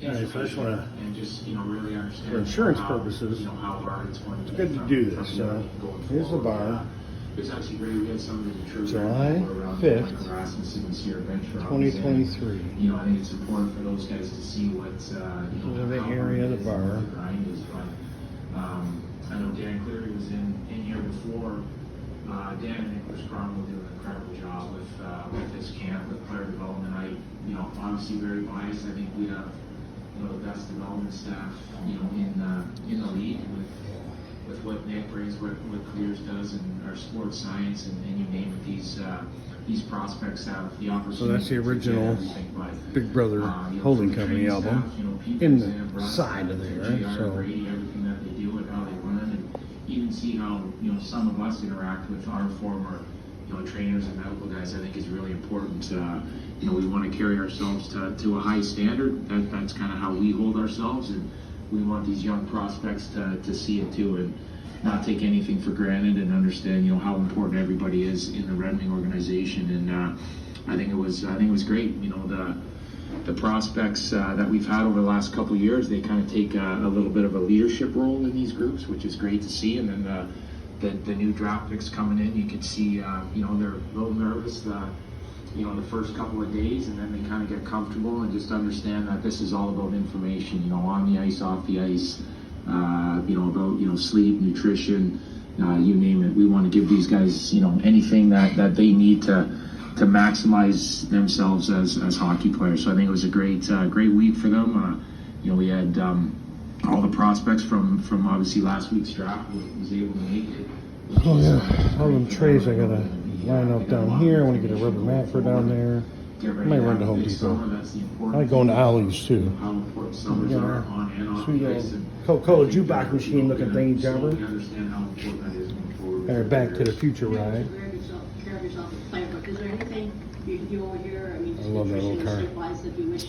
Alright, so I just want to, and just really understand for insurance purposes, how hard it's going to it's good to do this. So here's the bar. It's actually great. We had some of the Detroit July 5th, 2023. I think it's important for those guys to see what the area of the bar. grind is like. I know Dan Cleary was in here before. Dan and Nicholas Cromwell do an incredible job with this camp, with player development. Obviously very biased. I think we have the best development staff in the league with what Nick brings, what Clears does, and our sports science, and you name it. These prospects have the opportunity. So that's the original Big Brother Holding Company album in the side of there. So everything that they do and how they run, and even see how some of us interact with our former trainers and medical guys. I think is really important. We want to carry ourselves to a high standard. That's kind of how we hold ourselves, and we want these young prospects to see it too, and not take anything for granted, and understand how important everybody is in the Red Wing organization. And I think it was great. The prospects that we've had over the last couple of years, they kind of take a little bit of a leadership role in these groups, which is great to see. And then the new draft picks coming in, you can see they're a little nervous the first couple of days, and then they kind of get comfortable and just understand that this is all about information, on the ice, off the ice, about sleep, nutrition, you name it. We want to give these guys anything that they need to maximize themselves as hockey players. So I think it was a great week for them. We had all the prospects from obviously last week's draft was able to make it. oh yeah, all them trays I gotta line up down here. I want to get a rubber mat for down there. I might run to Home Depot. I like going to Ollie's too. We got our sweet little Coca-Cola jukebox machine looking thingy jobber. And our Back to the Future ride. I love that little car.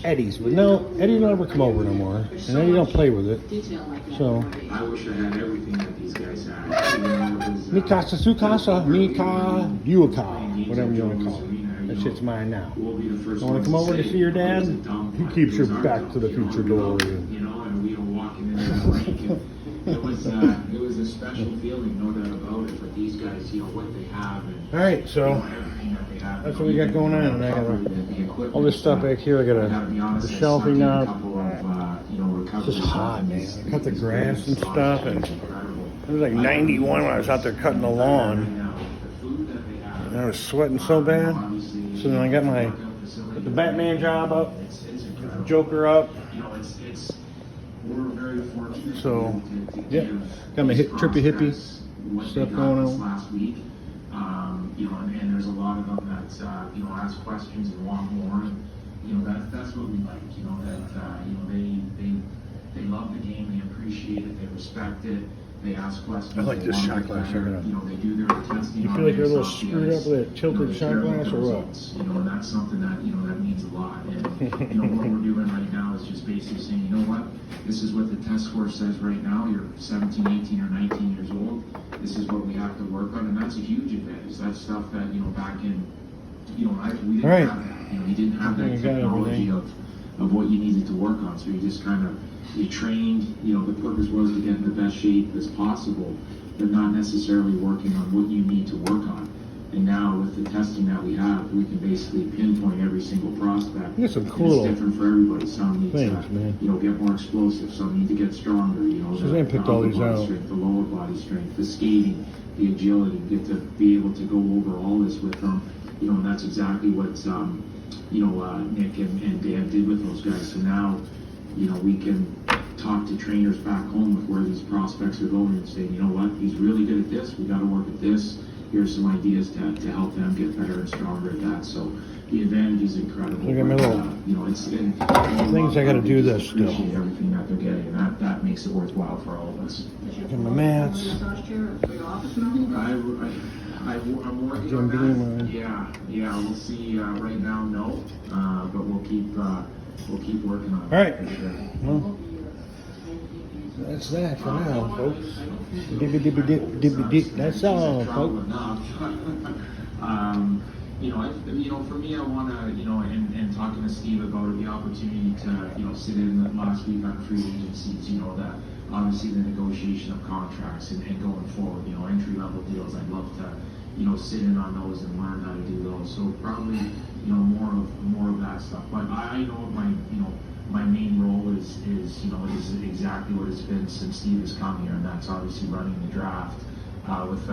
Eddie's, but no, Eddie don't ever come over no more. And Eddie don't play with it. So I wish I had everything that these guys had. Mikasa Sukasa, Mika Yuaka, whatever you want to call it. That shit's mine now. You want to come over to see your dad? He keeps your Back to the Future door. And we were walking in the lake, and it was a special feeling, no doubt about it. But these guys, what they have, and All right, so everything that they have. that's what we got going on. And I got all this stuff back here. I got the shelving up. It's just hot, man. I cut the grass and stuff, and it was like 91 when I was out there cutting the lawn. And I was sweating so bad. So then I got the Batman job up, the Joker up. So, yeah, got my trippy hippie stuff going on. Last week, and there's a lot of them that ask questions and want more. And, that's what we like. They love the game, they appreciate it, they respect it. They ask questions. I like this shot glass. Check it out. They do their testing. You feel like you're a little screwed up with that tilted shot glass, or what? And that's something that that means a lot. And what we're doing right now is just basically saying, what, this is what the test score says right now. You're 17, 18, or 19 years old. This is what we have to work on, and that's a huge advantage. That's stuff that back in we didn't have that. You didn't have that technology of what you needed to work on. So you just kind of trained. The purpose was to get in the best shape as possible, but not necessarily working on what you need to work on. And now with the testing that we have, we can basically pinpoint every single prospect. You got some cool it's different for everybody. Some need things, to man. Get more explosive. Some need to get stronger. Suzanne picked all these out. Strength, the lower body strength, the skating, the agility. Get to be able to go over all this with them. And that's exactly what Nick and Dan did with those guys. So now, we can talk to trainers back home with where these prospects are going and say, what, he's really good at this. We got to work at this. Here's some ideas to help them get better and stronger at that. So the advantage is incredible. Look at my little it's things I got to do this still. Appreciate everything that they're getting, and that makes it worthwhile for all of us. Get my mats. I'm working on that. Yeah. We'll see. Right now, no, but we'll keep working on it. All right. For sure. Well, that's that for now, folks. Dibby. That's all, folks. For me, I want to, and talking to Steve about it, the opportunity to, sit in last week on free agencies, that obviously the negotiation of contracts and going forward, entry level deals. I'd love to, sit in on those and learn how to do those. So probably, more of that stuff. But I know what my main role is exactly what it's been since Steve has come here, and that's obviously running the draft. With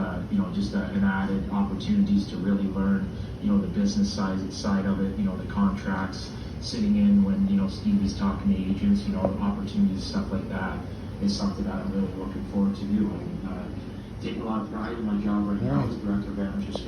just an added opportunities to really learn the business side of it, the contracts, sitting in when Stevie's talking to agents, opportunities, stuff like that is something that I'm really looking forward to do. I take a lot of pride in my job right now as director of amateur scouting.